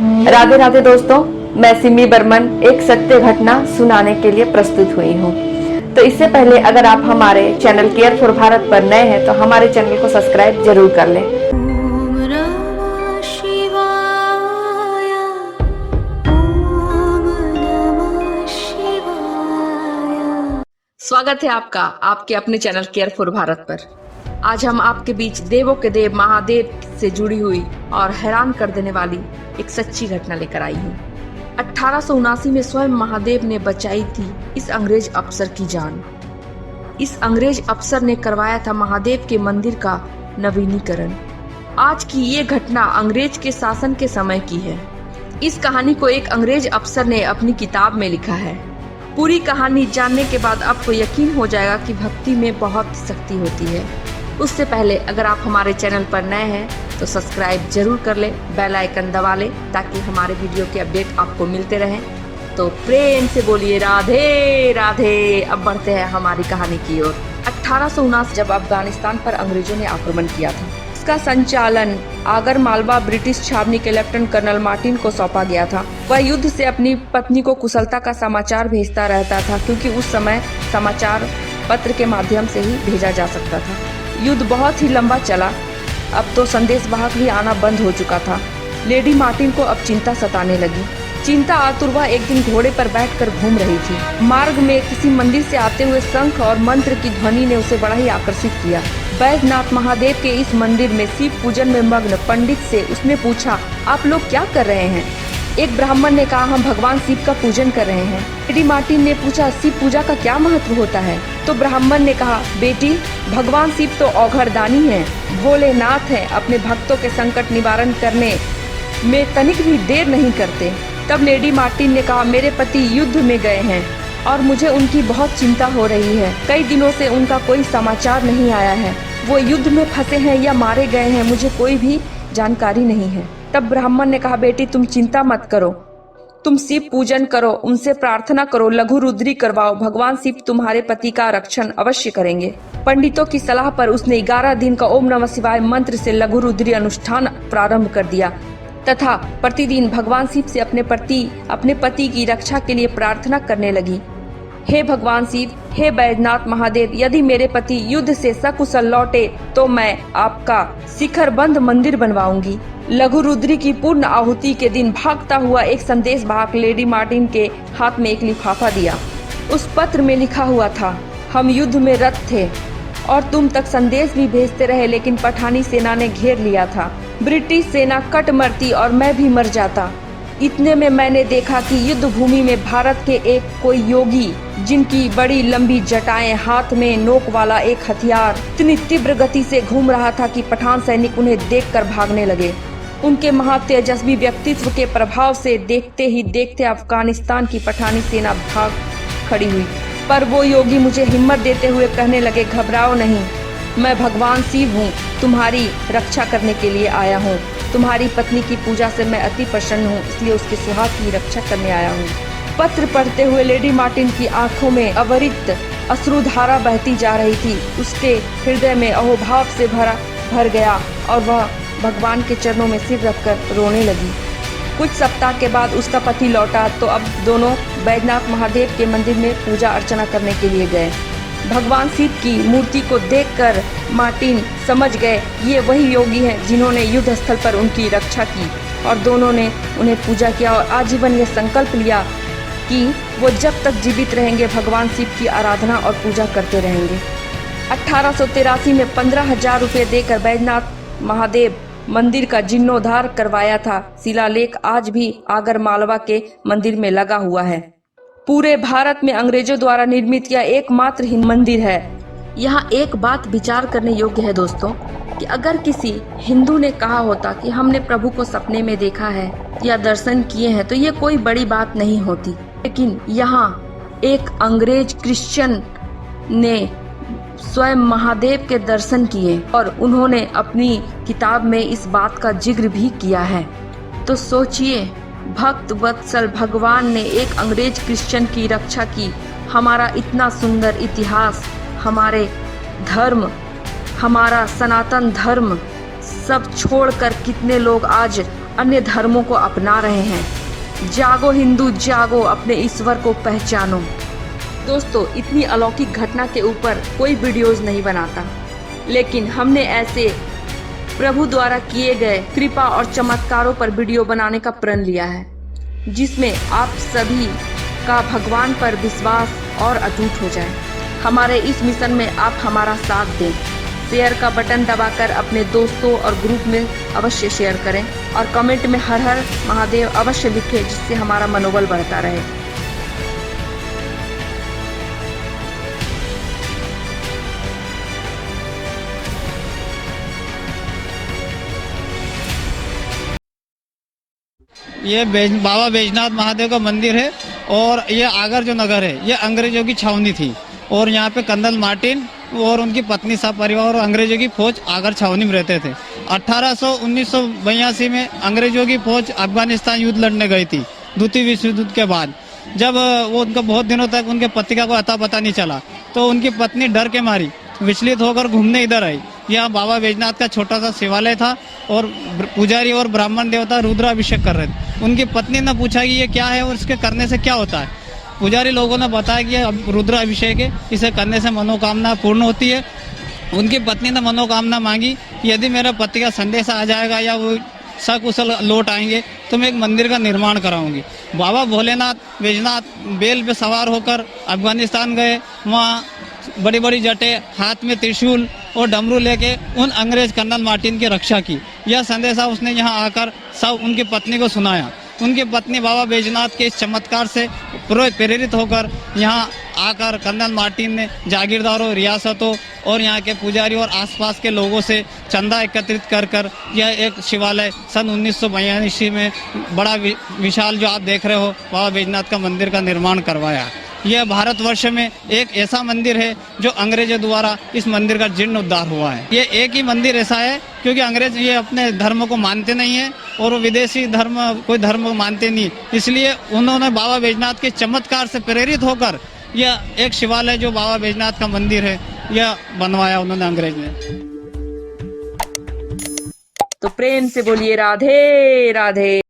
राधे राधे दोस्तों, मैं सिमी बर्मन एक सत्य घटना सुनाने के लिए प्रस्तुत हुई हूँ। तो इससे पहले अगर आप हमारे चैनल केयर फॉर भारत पर नए हैं तो हमारे चैनल को सब्सक्राइब जरूर कर लें। ओम नमः शिवाय, ओम नमः शिवाय। स्वागत है आपका आपके अपने चैनल केयर फॉर भारत पर। आज हम आपके बीच देवों के देव महादेव से जुड़ी हुई और हैरान कर देने वाली एक सच्ची घटना लेकर आई हूँ। 1879 में स्वयं महादेव ने बचाई थी इस अंग्रेज अफसर की जान। इस अंग्रेज अफसर ने करवाया था महादेव के मंदिर का नवीनीकरण। आज की ये घटना अंग्रेज के शासन के समय की है। इस कहानी को एक अंग्रेज अफसर ने अपनी किताब में लिखा है। पूरी कहानी जानने के बाद आपको यकीन हो जाएगा कि भक्ति में बहुत शक्ति होती है। उससे पहले अगर आप हमारे चैनल पर नए हैं तो सब्सक्राइब जरूर कर ले, बेल आइकन दबा ले ताकि हमारे वीडियो के अपडेट आपको मिलते रहें। तो प्रेम से बोलिए राधे राधे। अब बढ़ते हैं हमारी कहानी की ओर। 1879 जब अफगानिस्तान पर अंग्रेजों ने आक्रमण किया था, इसका संचालन आगर मालवा ब्रिटिश छावनी के लेफ्टिनेंट कर्नल मार्टिन को सौंपा गया था। वह युद्ध से अपनी पत्नी को कुशलता का समाचार भेजता रहता था, क्योंकि उस समय समाचार पत्र के माध्यम से ही भेजा जा सकता था। युद्ध बहुत ही लंबा चला। अब तो संदेशवाहक भी आना बंद हो चुका था। लेडी मार्टिन को अब चिंता सताने लगी। चिंता आतुर वह एक दिन घोड़े पर बैठकर घूम रही थी। मार्ग में किसी मंदिर से आते हुए शंख और मंत्र की ध्वनि ने उसे बड़ा ही आकर्षित किया। बैजनाथ महादेव के इस मंदिर में शिव पूजन में मग्न पंडित से उसने पूछा, आप लोग क्या कर रहे हैं? एक ब्राह्मण ने कहा, हम भगवान शिव का पूजन कर रहे हैं। लेडी मार्टिन ने पूछा, शिव पूजा का क्या महत्व होता है? तो ब्राह्मण ने कहा, बेटी, भगवान शिव तो औघड़दानी हैं, भोलेनाथ हैं, अपने भक्तों के संकट निवारण करने में तनिक भी देर नहीं करते। तब लेडी मार्टिन ने कहा, मेरे पति युद्ध में गए हैं और मुझे उनकी बहुत चिंता हो रही है। कई दिनों से उनका कोई समाचार नहीं आया है। वो युद्ध में फंसे हैं या मारे गए हैं, मुझे कोई भी जानकारी नहीं है। तब ब्राह्मण ने कहा, बेटी तुम चिंता मत करो, तुम शिव पूजन करो, उनसे प्रार्थना करो, लघु रुद्री करवाओ, भगवान शिव तुम्हारे पति का रक्षण अवश्य करेंगे। पंडितों की सलाह पर उसने 11 दिन का ओम नमः शिवाय मंत्र से लघु रुद्री अनुष्ठान प्रारंभ कर दिया तथा प्रतिदिन भगवान शिव से अपने पति की रक्षा के लिए प्रार्थना करने लगी। हे भगवान शिव, हे बैजनाथ महादेव, यदि मेरे पति युद्ध से सकुशल लौटे तो मैं आपका शिखर बंद मंदिर बनवाऊंगी। लघु रुद्री की पूर्ण आहुति के दिन भागता हुआ एक संदेशवाहक लेडी मार्टिन के हाथ में एक लिफाफा दिया। उस पत्र में लिखा हुआ था, हम युद्ध में रत थे और तुम तक संदेश भी भेजते रहे, लेकिन पठानी सेना ने घेर लिया था। ब्रिटिश सेना कट मरती और मैं भी मर जाता। इतने में मैंने देखा कि युद्ध भूमि में भारत के एक कोई योगी, जिनकी बड़ी लंबी जटाएं, हाथ में नोक वाला एक हथियार, इतनी तीव्र गति से घूम रहा था कि पठान सैनिक उन्हें देखकर भागने लगे। उनके महातेजस्वी व्यक्तित्व के प्रभाव से देखते ही देखते अफगानिस्तान की पठानी सेना भाग खड़ी हुई। पर वो योगी मुझे हिम्मत देते हुए कहने लगे, घबराओ नहीं, मैं भगवान शिव हूँ, तुम्हारी रक्षा करने के लिए आया हूँ। तुम्हारी पत्नी की पूजा से मैं अति प्रसन्न हूँ, इसलिए उसके सुहाग की रक्षा करने आया हूँ। पत्र पढ़ते हुए लेडी मार्टिन की आंखों में अविरत अश्रुधारा बहती जा रही थी। उसके हृदय में अहोभाव से भर गया और वह भगवान के चरणों में सिर रखकर रोने लगी। कुछ सप्ताह के बाद उसका पति लौटा तो अब दोनों बैजनाथ महादेव के मंदिर में पूजा अर्चना करने के लिए गए। भगवान शिव की मूर्ति को देखकर मार्टिन समझ गए ये वही योगी हैं जिन्होंने युद्ध स्थल पर उनकी रक्षा की, और दोनों ने उन्हें पूजा किया और आजीवन यह संकल्प लिया कि वो जब तक जीवित रहेंगे भगवान शिव की आराधना और पूजा करते रहेंगे। 1883 में 15,000 रुपये देकर बैजनाथ महादेव मंदिर का जीर्णोद्धार करवाया था। शिलालेख आज भी आगर मालवा के मंदिर में लगा हुआ है। पूरे भारत में अंग्रेजों द्वारा निर्मित यह एकमात्र हिंदू मंदिर है। यहाँ एक बात विचार करने योग्य है दोस्तों, कि अगर किसी हिंदू ने कहा होता कि हमने प्रभु को सपने में देखा है या दर्शन किए हैं, तो ये कोई बड़ी बात नहीं होती। लेकिन यहाँ एक अंग्रेज क्रिश्चियन ने स्वयं महादेव के दर्शन किए और उन्होंने अपनी किताब में इस बात का जिक्र भी किया है। तो सोचिए, भक्त वत्सल भगवान ने एक अंग्रेज क्रिश्चियन की रक्षा की। हमारा इतना सुंदर इतिहास, हमारे धर्म, हमारा सनातन धर्म सब छोड़कर कितने लोग आज अन्य धर्मों को अपना रहे हैं। जागो हिंदू जागो, अपने ईश्वर को पहचानो। दोस्तों, इतनी अलौकिक घटना के ऊपर कोई वीडियोस नहीं बनाता, लेकिन हमने ऐसे प्रभु द्वारा किए गए कृपा और चमत्कारों पर वीडियो बनाने का प्रण लिया है, जिसमें आप सभी का भगवान पर विश्वास और अटूट हो जाए। हमारे इस मिशन में आप हमारा साथ दें। शेयर का बटन दबाकर अपने दोस्तों और ग्रुप में अवश्य शेयर करें और कमेंट में हर हर महादेव अवश्य लिखें, जिससे हमारा मनोबल बढ़ता रहे। ये बाबा बैजनाथ महादेव का मंदिर है और ये आगर जो नगर है ये अंग्रेजों की छावनी थी और यहाँ पे कर्नल मार्टिन और उनकी पत्नी सब परिवार और अंग्रेजों की फौज आगर छावनी में रहते थे। 1982 में अंग्रेजों की फौज अफगानिस्तान युद्ध लड़ने गई थी द्वितीय विश्व युद्ध के बाद। जब वो उनका बहुत दिनों तक उनके पति का कोई अता पता नहीं चला, तो उनकी पत्नी डर के मारी विचलित होकर घूमने इधर आई। यहाँ बाबा बैजनाथ का छोटा सा शिवालय था और पुजारी और ब्राह्मण देवता रुद्राभिषेक कर रहे थे। उनकी पत्नी ने पूछा कि ये क्या है और इसके करने से क्या होता है। पुजारी लोगों ने बताया कि ये रुद्राभिषेक है, इसे करने से मनोकामना पूर्ण होती है। उनकी पत्नी ने मनोकामना मांगी, यदि मेरे पति का संदेश आ जाएगा या वो सकुशल लौट आएंगे तो मैं एक मंदिर का निर्माण कराऊंगी। बाबा भोलेनाथ बैजनाथ बैल पे सवार होकर अफगानिस्तान गए। वहाँ बड़ी बड़ी जटें, हाथ में त्रिशूल और डमरू लेके उन अंग्रेज कर्नल मार्टिन की रक्षा की। यह संदेशा उसने यहाँ आकर सब उनकी पत्नी को सुनाया। उनकी पत्नी बाबा बैजनाथ के इस चमत्कार से प्रेरित होकर यहाँ आकर कर्नल मार्टिन ने जागीरदारों, रियासतों और यहाँ के पुजारी और आसपास के लोगों से चंदा एकत्रित कर कर यह एक शिवालय सन 1982 में बड़ा विशाल जो आप देख रहे हो बाबा बैजनाथ का मंदिर का निर्माण करवाया। यह भारतवर्ष में एक ऐसा मंदिर है जो अंग्रेजों द्वारा इस मंदिर का जीर्णोद्धार हुआ है। ये एक ही मंदिर ऐसा है क्योंकि अंग्रेज ये अपने धर्म को मानते नहीं है और वो विदेशी धर्म कोई धर्म को मानते नहीं, इसलिए उन्होंने बाबा बैजनाथ के चमत्कार से प्रेरित होकर यह एक शिवालय जो बाबा बैजनाथ का मंदिर है यह बनवाया उन्होंने अंग्रेज ने। तो प्रेम से बोलिए राधे राधे।